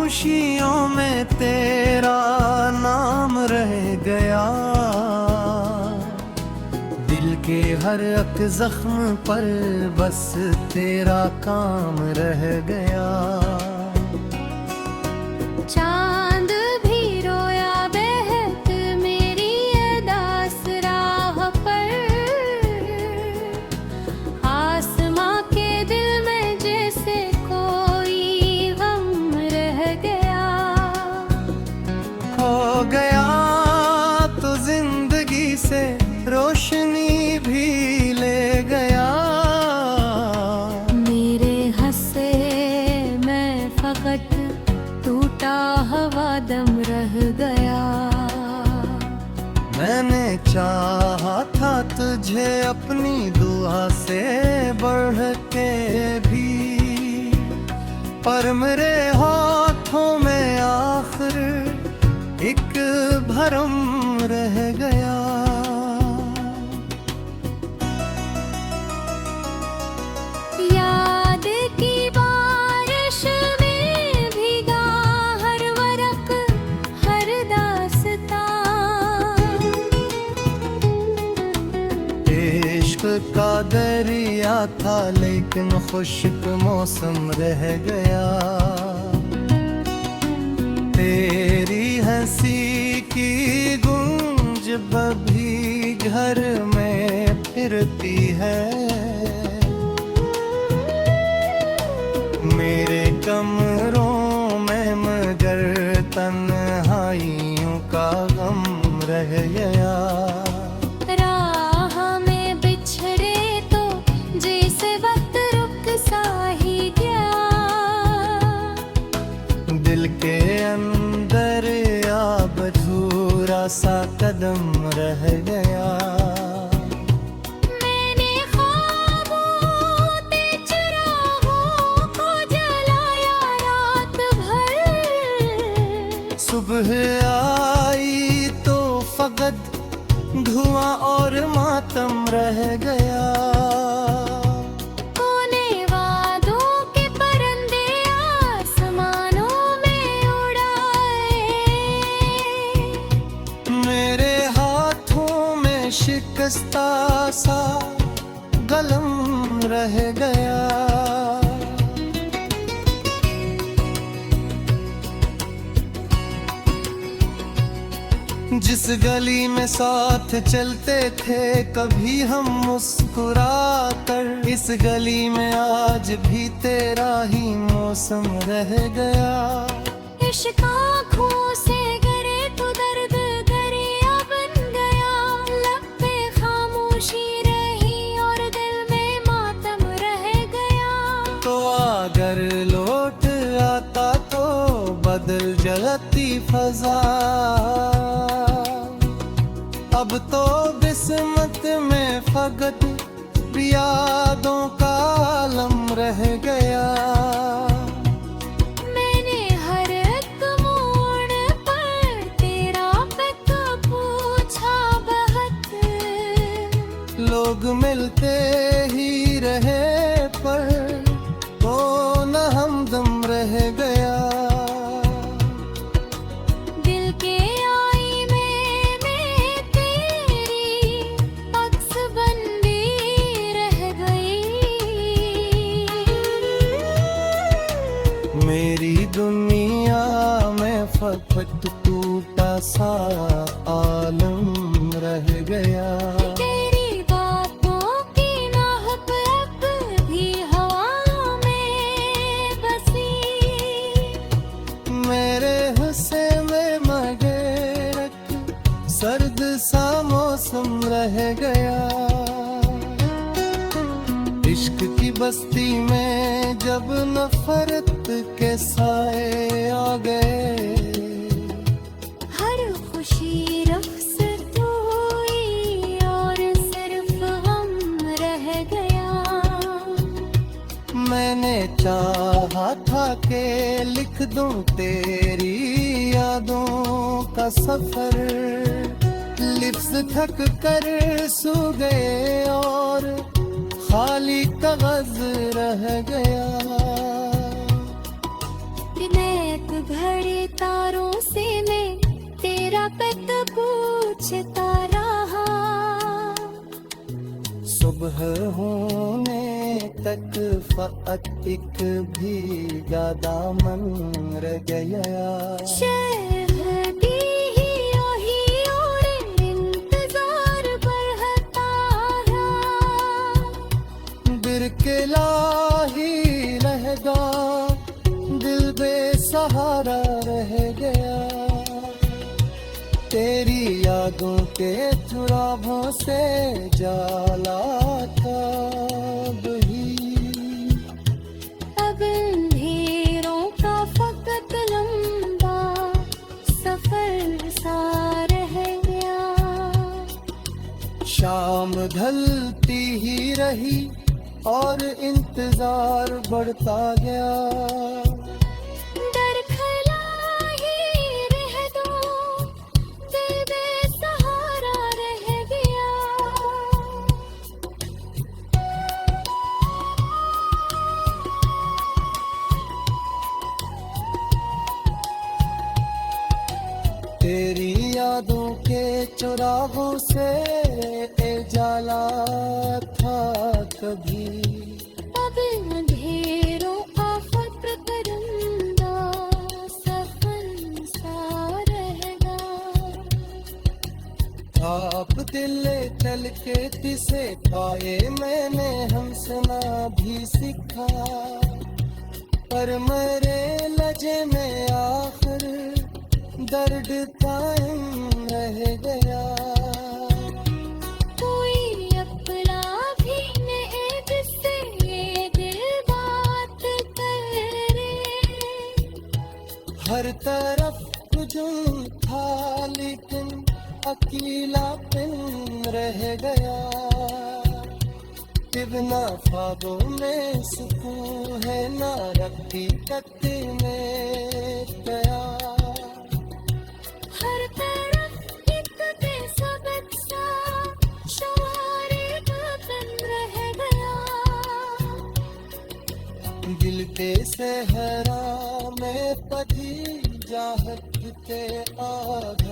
खामोशियों में तेरा नाम रह गया, दिल के हर एक जख्म पर बस तेरा काम रह गया। चांद भी रोया बहक मेरी अदास राह पर, आसमां के दिल में जैसे कोई गम रह गया। हो गया तो जिंदगी से रोशनी भी ले गया, मेरे हंसे मैं फकत टूटा हवा दम रह गया। मैंने चाहा था तुझे अपनी दुआ से बढ़ के भी, पर मेरे हाथों में आखिर एक भरम रह गया। याद की बारिश में भीगा हर वरक हर दास्तां, इश्क का दरिया था लेकिन खुश्क मौसम रह गया। तेरी हंसी की गूंज भी घर में फिरती है, मेरे कमरों में मगर तन्हाइयों का गम रह गया। राह में बिछड़े तो जैसे वक्त रुक सा ही गया, दिल के अंदर अब अधूरा सा कदम रह गया। मैंने ख्वाबों ते चिरागों को जलाया रात भर, सुबह आई तो फकत धुआं और मातम रह गया। कोने वादों के परिंदे आसमानों में उड़ाए, मेरे हाथों में शिकस्ता सा गलम रह गया। जिस गली में साथ चलते थे कभी हम मुस्कुरा कर, इस गली में आज भी तेरा ही मौसम रह गया। इश्क आँखों से गिरे तो दर्द दरिया बन गया, लब पे खामोशी रही और दिल में मातम रह गया। तो अगर लौट आता तो बदल जाती फजा, अब तो किस्मत में फकत यादों का आलम रह गया। मैंने हर एक मोड़ पर तेरा पता पूछा बहुत, लोग मिलते ही रहे पर कौन हमदम रह गया। दिल के आई में मैं तेरी अक्स बंदी रह गई, मेरी दुनिया में फकत टूटा सा आलम रह गया। तेरी बातों की महक अब भी हवा में बसी, मेरे हुस्से में मगर सर्द सा मौसम रह गया। इश्क की बस्ती में जब नफरत के साए आ गए, हर खुशी रुखसत हुई और सिर्फ हम रह गया। मैंने चाहा था कि लिख दूं तेरी यादों का सफर, लिफ्स थक कर सो गए और खाली कागज रह गया। मैं एक घर खड़े तारों से मैं तेरा पत पूछता रहा। सुबह होने तक फ़क़त एक भीगा दामन रह गया। शहदी ही ओही ओढ़े इंतजार बढ़ता रहा। बिरकिला ही रहेगा, दिल बेसहारा रह गया। तेरी यादों के चुराहों से जाला था वही। अब अंधेरों का फकत लंबा सफर सा रह गया। शाम ढलती ही रही और इंतजार बढ़ता गया। डर खला ही रह दो, दिल बेसहारा रह गया। तेरी यादों के चुराहों से जाला था कभी। अब अंधेरों आफत परिंदा सफर सा रहेगा। आप दिल चल के तिसे पाए मैंने हंसना भी सीखा। पर मेरे लजे में आखिर दर्द कायम रह गया। कोई अपना भी नहीं जिससे ये दिल बात करे। हर तरफ हुजूम था लेकिन अकेलापन रह गया। बिना ख्वाबों में सुकून है ना रखी कत्ते में गया। हर तरफ एक बेसबद सा शुमारे बदन रह गया। दिल के सहरा में पधी जाहत के आग